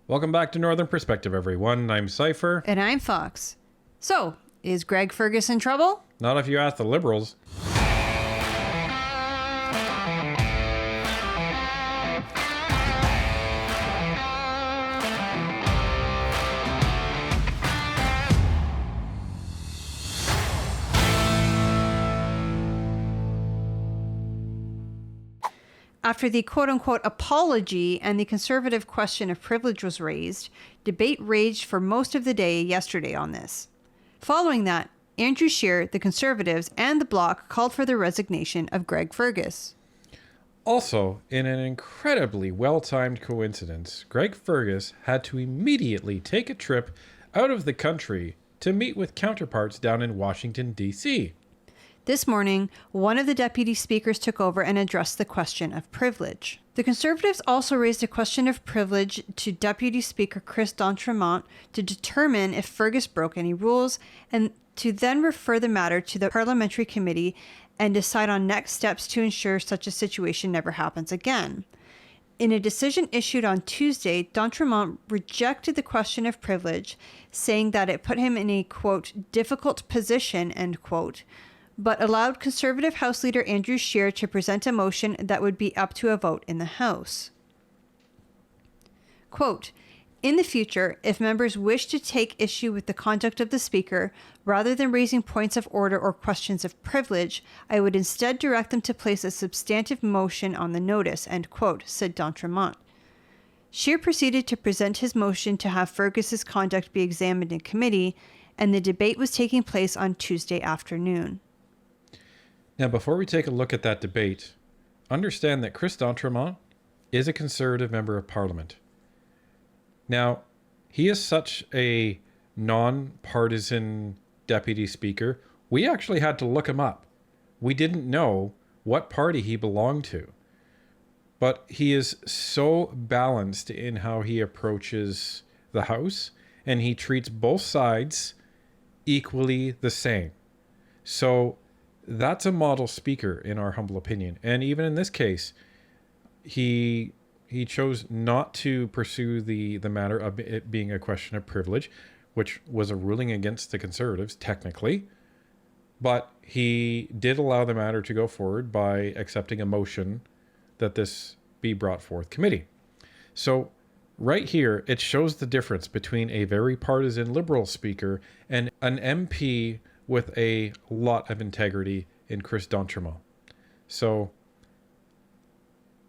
Welcome back to Northern Perspective, everyone. I'm Cypher. And I'm Fox. So, is Greg Fergus in trouble? Not if you ask the Liberals. After the quote-unquote apology and the Conservative question of privilege was raised, debate raged for most of the day yesterday on this. Following that, Andrew Scheer, the Conservatives, and the Bloc called for the resignation of Greg Fergus. Also, in an incredibly well-timed coincidence, Greg Fergus had to immediately take a trip out of the country to meet with counterparts down in Washington, D.C. This morning, one of the deputy speakers took over and addressed the question of privilege. The Conservatives also raised a question of privilege to Deputy Speaker Chris d'Entremont to determine if Fergus broke any rules and to then refer the matter to the parliamentary committee and decide on next steps to ensure such a situation never happens again. In a decision issued on Tuesday, d'Entremont rejected the question of privilege, saying that it put him in a, quote, difficult position, end quote, but allowed Conservative House Leader Andrew Scheer to present a motion that would be up to a vote in the House. Quote, in the future, if members wish to take issue with the conduct of the Speaker, rather than raising points of order or questions of privilege, I would instead direct them to place a substantive motion on the notice, end quote, said d'Entremont. Scheer proceeded to present his motion to have Fergus's conduct be examined in committee, and the debate was taking place on Tuesday afternoon. Now, before we take a look at that debate, understand that Chris d'Entremont is a Conservative member of Parliament. Now, he is such a non-partisan deputy speaker, we actually had to look him up. We didn't know what party he belonged to. But he is so balanced in how he approaches the House, and he treats both sides equally the same. So that's a model speaker, in our humble opinion. And even in this case, he chose not to pursue the matter of it being a question of privilege, which was a ruling against the Conservatives, technically. But he did allow the matter to go forward by accepting a motion that this be brought forth committee. So right here, it shows the difference between a very partisan Liberal speaker and an MP with a lot of integrity in Chris d'Entremont. So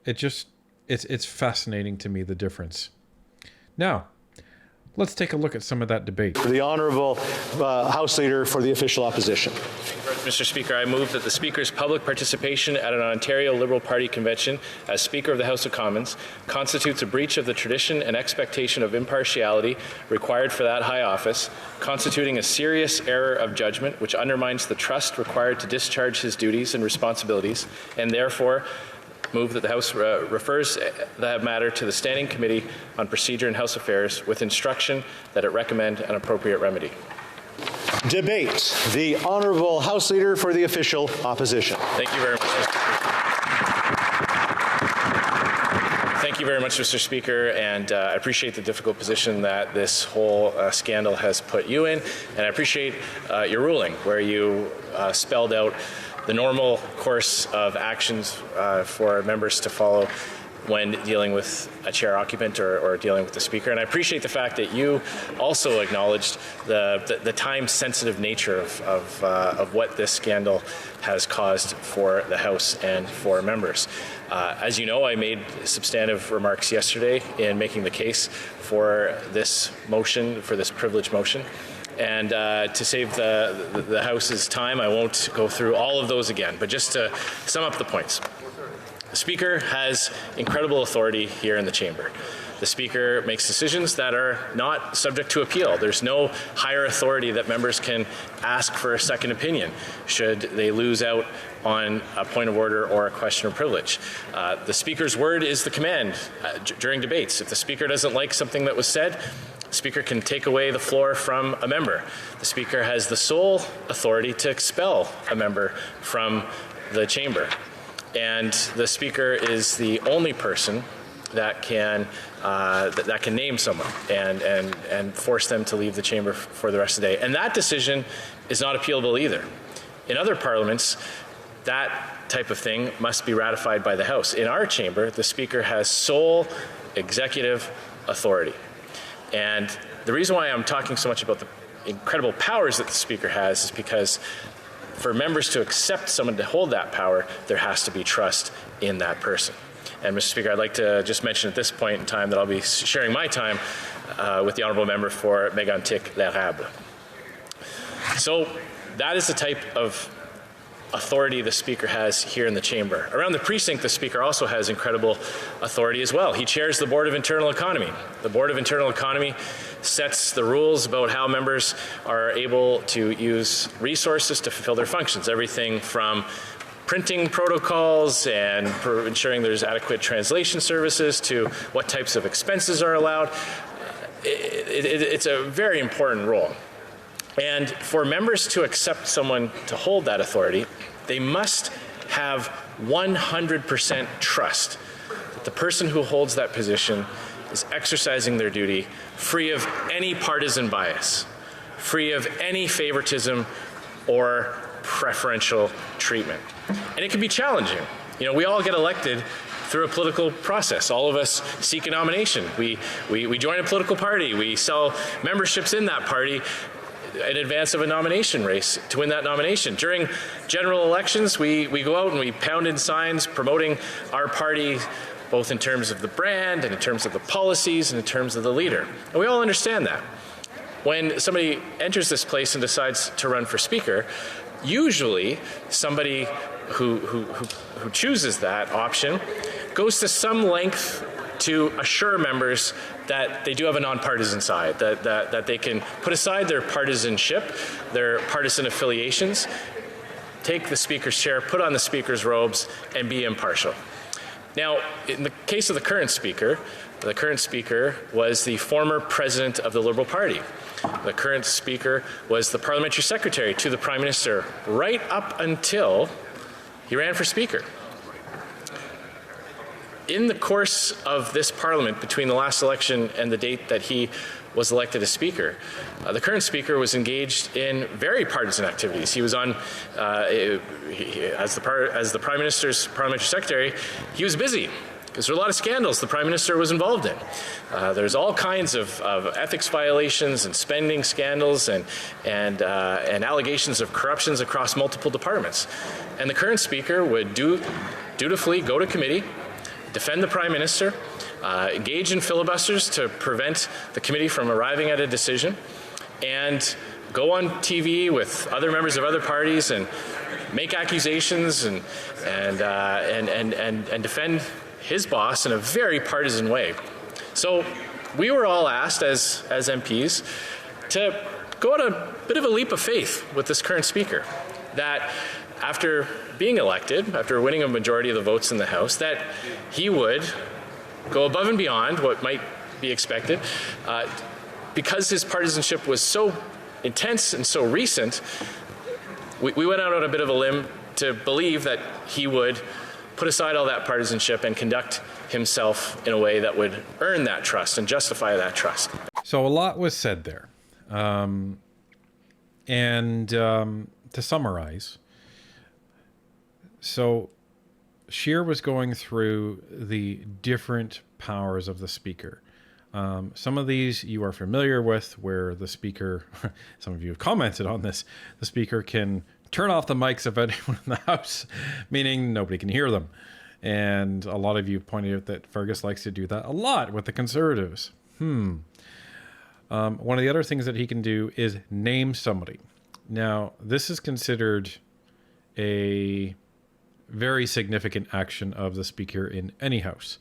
it's fascinating to me, the difference. Now, let's take a look at some of that debate. The Honourable House Leader for the Official Opposition. Mr. Speaker, I move that the Speaker's public participation at an Ontario Liberal Party convention as Speaker of the House of Commons constitutes a breach of the tradition and expectation of impartiality required for that high office, constituting a serious error of judgment which undermines the trust required to discharge his duties and responsibilities, and therefore move that the House refers that matter to the Standing Committee on Procedure and House Affairs with instruction that it recommend an appropriate remedy. Debate. The Honourable House Leader for the Official Opposition. Thank you very much, Mr. Speaker. Thank you very much, Mr. Speaker, and I appreciate the difficult position that this whole scandal has put you in, and I appreciate your ruling where you spelled out the normal course of actions for members to follow when dealing with a chair occupant or dealing with the Speaker. And I appreciate the fact that you also acknowledged the time-sensitive nature of what this scandal has caused for the House and for members. As you know, I made substantive remarks yesterday in making the case for this motion, for this privilege motion. And to save the House's time, I won't go through all of those again, but just to sum up the points. The Speaker has incredible authority here in the chamber. The Speaker makes decisions that are not subject to appeal. There's no higher authority that members can ask for a second opinion should they lose out on a point of order or a question of privilege. The Speaker's word is the command during debates. If the Speaker doesn't like something that was said, the Speaker can take away the floor from a member. The Speaker has the sole authority to expel a member from the chamber. And the Speaker is the only person that can name someone and force them to leave the chamber for the rest of the day. And that decision is not appealable either. In other parliaments, that type of thing must be ratified by the House. In our chamber, the Speaker has sole executive authority. And the reason why I'm talking so much about the incredible powers that the Speaker has is because for members to accept someone to hold that power, there has to be trust in that person. And Mr. Speaker, I'd like to just mention at this point in time that I'll be sharing my time with the honourable member for 𝘨𝘦𝘬𝘧𝘬𝘭𝘺. So that is the type of authority the Speaker has here in the chamber. Around the precinct, the Speaker also has incredible authority as well. He chairs the Board of Internal Economy. The Board of Internal Economy sets the rules about how members are able to use resources to fulfill their functions. Everything from printing protocols and ensuring there's adequate translation services to what types of expenses are allowed. It's a very important role. And for members to accept someone to hold that authority, they must have 100% trust that the person who holds that position is exercising their duty free of any partisan bias, free of any favoritism or preferential treatment. And it can be challenging. You know, we all get elected through a political process. All of us seek a nomination. We join a political party. We sell memberships in that party in advance of a nomination race to win that nomination. During general elections, we go out and we pound in signs promoting our party, both in terms of the brand and in terms of the policies and in terms of the leader. And we all understand that. When somebody enters this place and decides to run for Speaker, usually somebody who chooses that option goes to some length to assure members that they do have a nonpartisan side, that they can put aside their partisanship, their partisan affiliations, take the Speaker's chair, put on the Speaker's robes, and be impartial. Now, in the case of the current Speaker was the former president of the Liberal Party. The current Speaker was the parliamentary secretary to the Prime Minister right up until he ran for Speaker. In the course of this Parliament, between the last election and the date that he was elected as Speaker, the current Speaker was engaged in very partisan activities. He was on, as the Prime Minister's parliamentary secretary, he was busy because there were a lot of scandals the Prime Minister was involved in. There's all kinds of ethics violations and spending scandals and allegations of corruptions across multiple departments. And the current Speaker would dutifully go to committee, defend the Prime Minister, engage in filibusters to prevent the committee from arriving at a decision, and go on TV with other members of other parties and make accusations and defend his boss in a very partisan way. So we were all asked as MPs to go on a bit of a leap of faith with this current Speaker, that after being elected, after winning a majority of the votes in the House, that he would go above and beyond what might be expected. Because his partisanship was so intense and so recent, we went out on a bit of a limb to believe that he would put aside all that partisanship and conduct himself in a way that would earn that trust and justify that trust. So a lot was said there. To summarize, so Scheer was going through the different powers of the Speaker. Some of these you are familiar with, where the Speaker, some of you have commented on this, the Speaker can turn off the mics of anyone in the House, meaning nobody can hear them. And a lot of you pointed out that Fergus likes to do that a lot with the Conservatives. One of the other things that he can do is name somebody. Now, this is considered a very significant action of the Speaker in any House.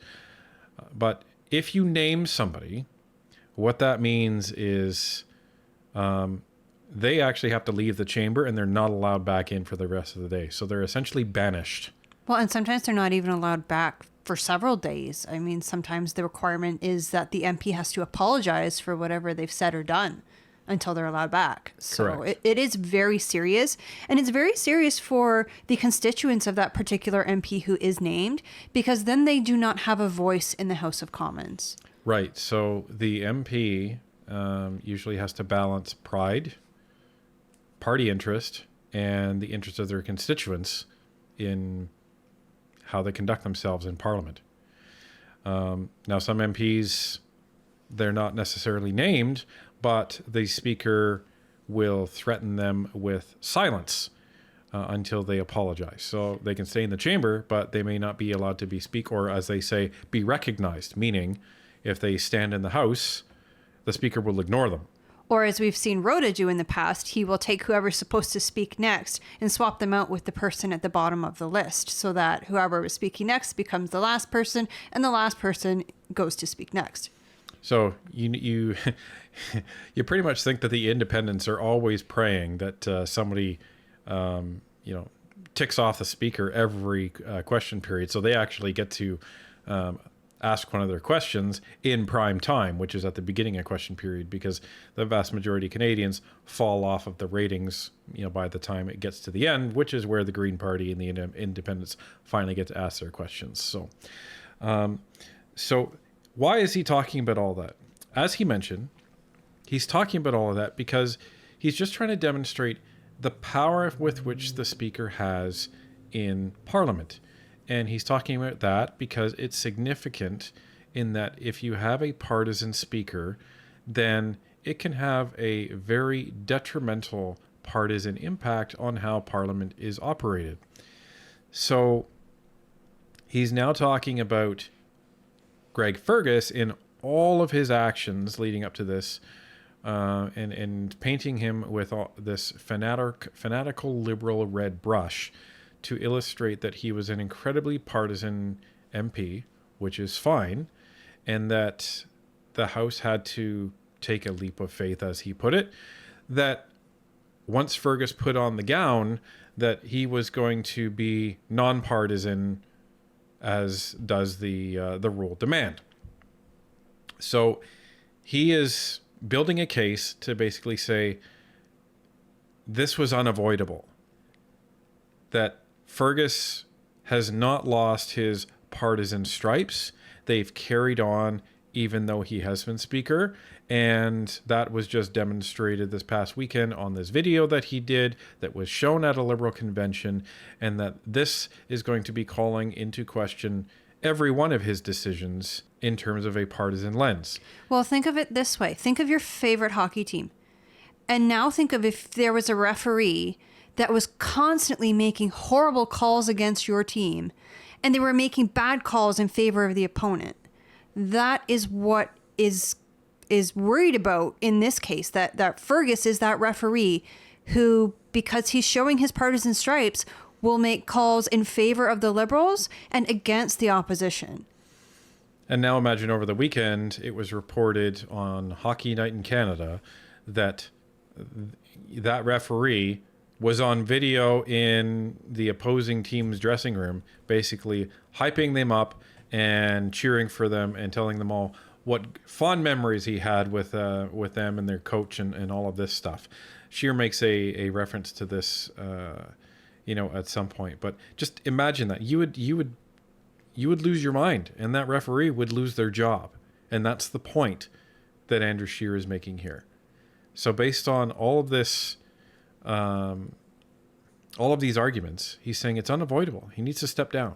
But if you name somebody, what that means is they actually have to leave the chamber and they're not allowed back in for the rest of the day. So they're essentially banished. Well, and sometimes they're not even allowed back for several days. I mean, sometimes the requirement is that the MP has to apologize for whatever they've said or done. until they're allowed back. So Correct. it is very serious. And it's very serious for the constituents of that particular MP who is named, because then they do not have a voice in the House of Commons. Right. So the MP usually has to balance pride, party interest, and the interest of their constituents in how they conduct themselves in Parliament. Now, some MPs, they're not necessarily named, but the Speaker will threaten them with silence until they apologize. So they can stay in the chamber, but they may not be allowed to speak, or as they say, be recognized, meaning if they stand in the House, the Speaker will ignore them. Or as we've seen Rhoda do in the past, he will take whoever's supposed to speak next and swap them out with the person at the bottom of the list, so that whoever was speaking next becomes the last person, and the last person goes to speak next. So you you pretty much think that the independents are always praying that somebody ticks off the Speaker every question period, so they actually get to ask one of their questions in prime time, which is at the beginning of question period, because the vast majority of Canadians fall off of the ratings, by the time it gets to the end, which is where the Green Party and the independents finally get to ask their questions. So why is he talking about all that? As he mentioned, he's talking about all of that because he's just trying to demonstrate the power with which the Speaker has in Parliament. And he's talking about that because it's significant in that if you have a partisan Speaker, then it can have a very detrimental partisan impact on how Parliament is operated. So he's now talking about Greg Fergus in all of his actions leading up to this, and painting him with this fanatical liberal red brush to illustrate that he was an incredibly partisan MP, which is fine, and that the House had to take a leap of faith, as he put it, that once Fergus put on the gown, that he was going to be nonpartisan, as does the rule demand. So he is building a case to basically say this was unavoidable, that Fergus has not lost his partisan stripes. They've carried on even though he has been Speaker, and that was just demonstrated this past weekend on this video that he did that was shown at a Liberal convention, and that this is going to be calling into question every one of his decisions in terms of a partisan lens. Well, think of it this way. Think of your favorite hockey team. And now think of if there was a referee that was constantly making horrible calls against your team, and they were making bad calls in favor of the opponent. That is what is worried about in this case, that Fergus is that referee who, because he's showing his partisan stripes, will make calls in favor of the Liberals and against the opposition. And now imagine over the weekend, it was reported on Hockey Night in Canada that that referee was on video in the opposing team's dressing room, basically hyping them up and cheering for them and telling them all what fond memories he had with them and their coach and all of this stuff. Scheer makes a reference to this, at some point. But just imagine that you would lose your mind, and that referee would lose their job, and that's the point that Andrew Scheer is making here. So based on all of this, all of these arguments, he's saying it's unavoidable. He needs to step down.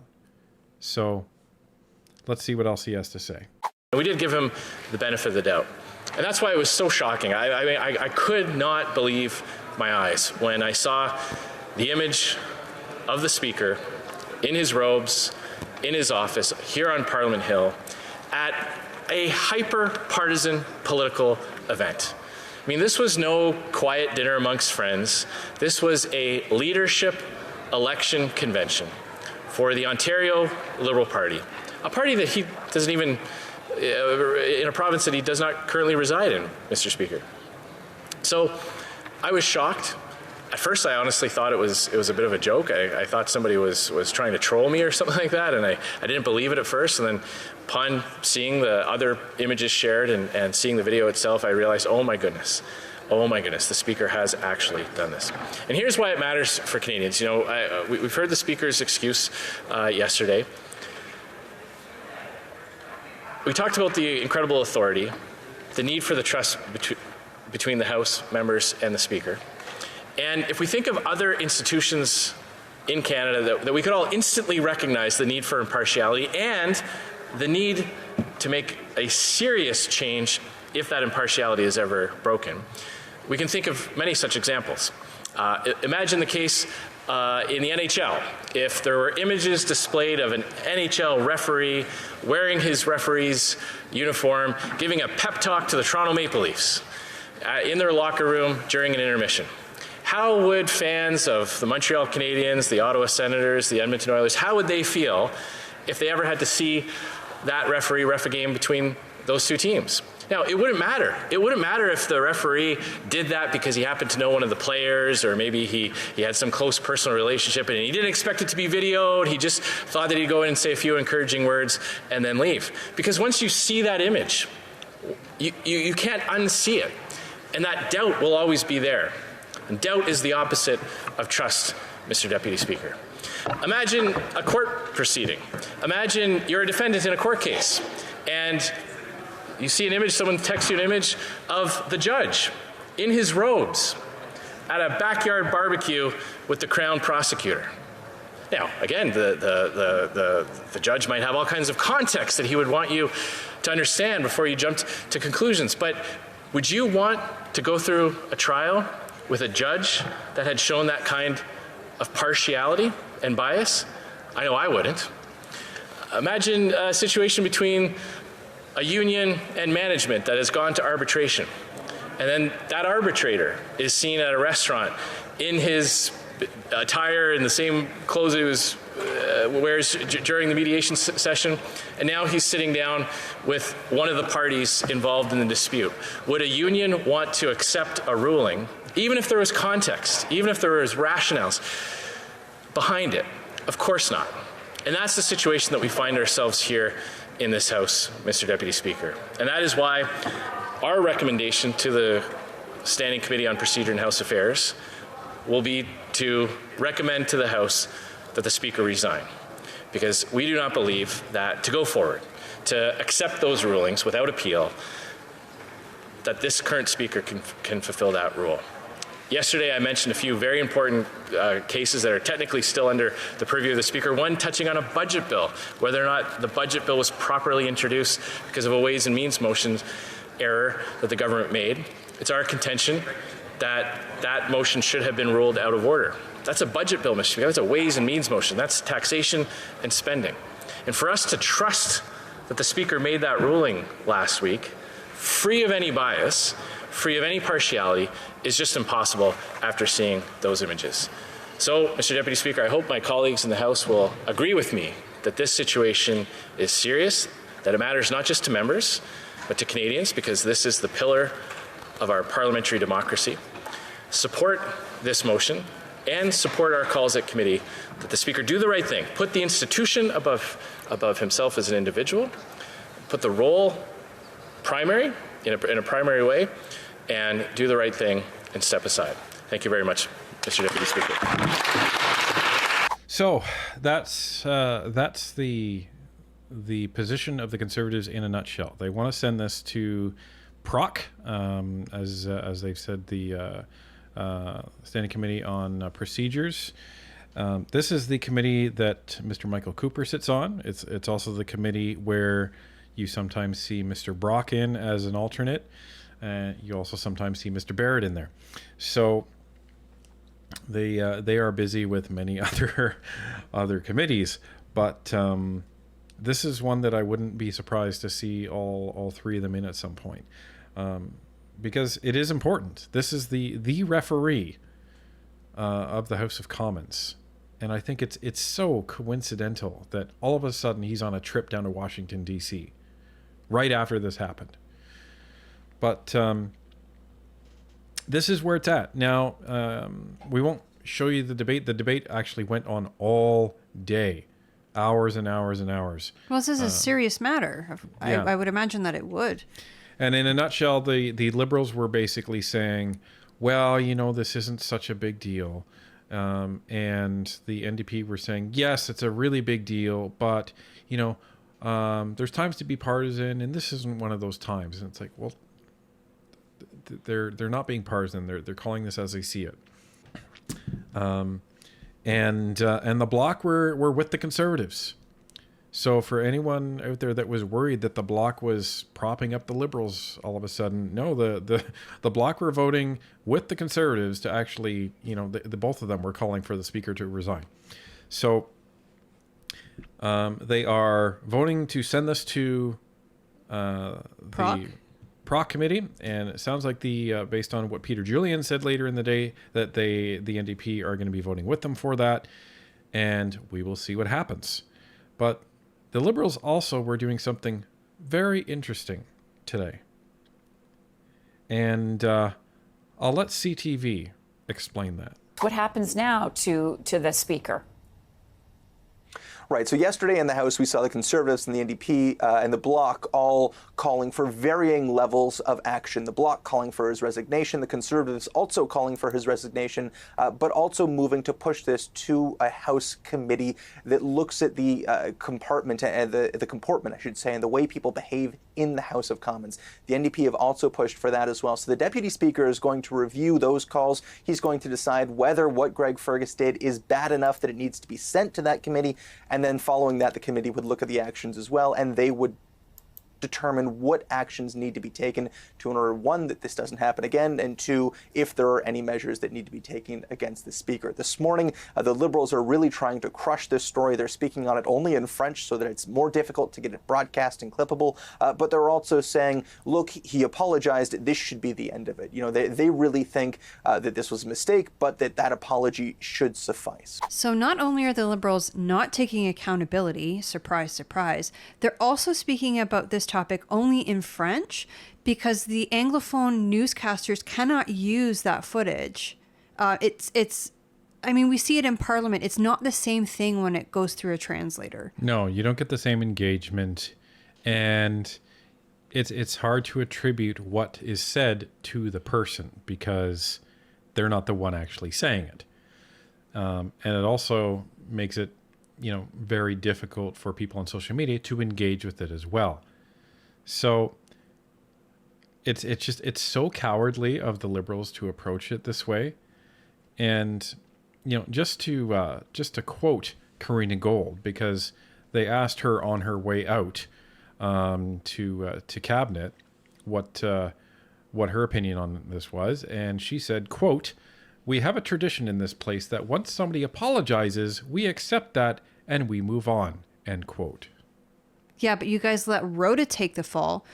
So let's see what else he has to say. We did give him the benefit of the doubt. And that's why it was so shocking. I could not believe my eyes when I saw the image of the Speaker in his robes, in his office, here on Parliament Hill, at a hyper-partisan political event. I mean, this was no quiet dinner amongst friends. This was a leadership election convention for the Ontario Liberal Party, a party that he doesn't even, in a province that he does not currently reside in, Mr. Speaker. So I was shocked. At first, I honestly thought it was a bit of a joke. I thought somebody was trying to troll me or something like that, and I didn't believe it at first. And then upon seeing the other images shared and seeing the video itself, I realized, oh my goodness, the Speaker has actually done this. And here's why it matters for Canadians. You know, we've heard the Speaker's excuse yesterday. We talked about the incredible authority, the need for the trust between the House members and the Speaker. And if we think of other institutions in Canada that we could all instantly recognize the need for impartiality and the need to make a serious change if that impartiality is ever broken, we can think of many such examples. Imagine the case in the NHL. If there were images displayed of an NHL referee wearing his referee's uniform, giving a pep talk to the Toronto Maple Leafs in their locker room during an intermission, how would fans of the Montreal Canadiens, the Ottawa Senators, the Edmonton Oilers, how would they feel if they ever had to see that referee ref a game between those two teams? Now, it wouldn't matter. It wouldn't matter if the referee did that because he happened to know one of the players, or maybe he had some close personal relationship and he didn't expect it to be videoed. He just thought that he'd go in and say a few encouraging words and then leave. Because once you see that image, you can't unsee it. And that doubt will always be there. And doubt is the opposite of trust, Mr. Deputy Speaker. Imagine a court proceeding. Imagine you're a defendant in a court case, and you see an image, someone texts you an image of the judge in his robes at a backyard barbecue with the Crown prosecutor. Now, again, the judge might have all kinds of context that he would want you to understand before you jumped to conclusions, but would you want to go through a trial with a judge that had shown that kind of partiality and bias? I know I wouldn't. Imagine a situation between a union and management that has gone to arbitration, and then that arbitrator is seen at a restaurant in his attire in the same clothes he wears during the mediation session, and now he's sitting down with one of the parties involved in the dispute. Would a union want to accept a ruling, even if there was context, even if there was rationales behind it? Of course not. And that's the situation that we find ourselves here in this House, Mr. Deputy Speaker. And that is why our recommendation to the Standing Committee on Procedure and House Affairs will be to recommend to the House that the Speaker resign. Because we do not believe that to go forward, to accept those rulings without appeal, that this current Speaker can fulfill that rule. Yesterday, I mentioned a few very important cases that are technically still under the purview of the Speaker. One touching on a budget bill, whether or not the budget bill was properly introduced because of a Ways and Means motion error that the government made. It's our contention that that motion should have been ruled out of order. That's a budget bill, Mr. Speaker. That's a Ways and Means motion. That's taxation and spending. And for us to trust that the Speaker made that ruling last week, free of any bias, free of any partiality, is just impossible after seeing those images. So, Mr. Deputy Speaker, I hope my colleagues in the House will agree with me that this situation is serious, that it matters not just to members, but to Canadians, because this is the pillar of our parliamentary democracy. Support this motion and support our calls at committee that the Speaker do the right thing, put the institution above himself as an individual, put the role primary in a primary way, and do the right thing and step aside. Thank you very much, Mr. Deputy Speaker. So that's the position of the Conservatives in a nutshell. They want to send this to PROC, as they've said, the Standing Committee on Procedures. This is the committee that Mr. Michael Cooper sits on. It's also the committee where you sometimes see Mr. Brock in as an alternate. You also sometimes see Mr. Barrett in there. So they are busy with many other committees, but this is one that I wouldn't be surprised to see all three of them in at some point, because it is important. This is the referee of the House of Commons, and I think it's so coincidental that all of a sudden he's on a trip down to Washington, D.C. right after this happened. But this is where it's at. Now, we won't show you the debate. The debate actually went on all day, hours and hours and hours. Well, this is a serious matter. Yeah. I would imagine that it would. And in a nutshell, the Liberals were basically saying, well, you know, this isn't such a big deal. And the NDP were saying, yes, it's a really big deal, but, you know, there's times to be partisan, and this isn't one of those times. And it's like, well, they're not being partisan. They're calling this as they see it. And the Bloc were with the Conservatives. So for anyone out there that was worried that the Bloc was propping up the Liberals all of a sudden, no, the Bloc were voting with the Conservatives to actually, you know, the both of them were calling for the Speaker to resign. So they are voting to send this to the Proc committee, and it sounds like based on what Peter Julian said later in the day, that the NDP are going to be voting with them for that, and we will see what happens. But the Liberals also were doing something very interesting today, and I'll let CTV explain that. What happens now to the Speaker? Right. So yesterday in the House, we saw the Conservatives and the NDP and the Bloc all calling for varying levels of action. The Bloc calling for his resignation, the Conservatives also calling for his resignation, but also moving to push this to a House committee that looks at the comportment, I should say, and the way people behave in the House of Commons. The NDP have also pushed for that as well. So the Deputy Speaker is going to review those calls. He's going to decide whether what Greg Fergus did is bad enough that it needs to be sent to that committee. And then following that, the committee would look at the actions as well, and they would determine what actions need to be taken to, in order, one, that this doesn't happen again, and two, if there are any measures that need to be taken against the Speaker. This morning, the Liberals are really trying to crush this story. They're speaking on it only in French so that it's more difficult to get it broadcast and clippable, but they're also saying, look, he apologized, this should be the end of it. You know, they really think that this was a mistake, but that apology should suffice. So not only are the Liberals not taking accountability, surprise, surprise, they're also speaking about this topic only in French because the Anglophone newscasters cannot use that footage. I mean, we see it in Parliament. It's not the same thing when it goes through a translator. No, you don't get the same engagement, and it's hard to attribute what is said to the person because they're not the one actually saying it. And it also makes it, you know, very difficult for people on social media to engage with it as well. So it's so cowardly of the Liberals to approach it this way. And, you know, just to quote Karina Gold, because they asked her on her way out to cabinet what her opinion on this was, and she said, quote, "We have a tradition in this place that once somebody apologizes, we accept that and we move on," end quote. Yeah, but you guys let Rhoda take the fall.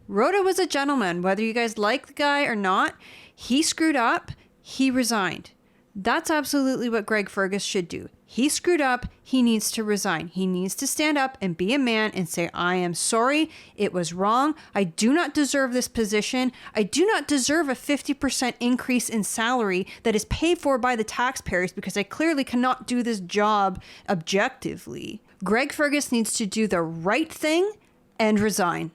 Rhoda was a gentleman. Whether you guys like the guy or not, he screwed up, he resigned. That's absolutely what Greg Fergus should do. He screwed up, he needs to resign. He needs to stand up and be a man and say, I am sorry, it was wrong. I do not deserve this position. I do not deserve a 50% increase in salary that is paid for by the taxpayers because I clearly cannot do this job objectively. Greg Fergus needs to do the right thing and resign.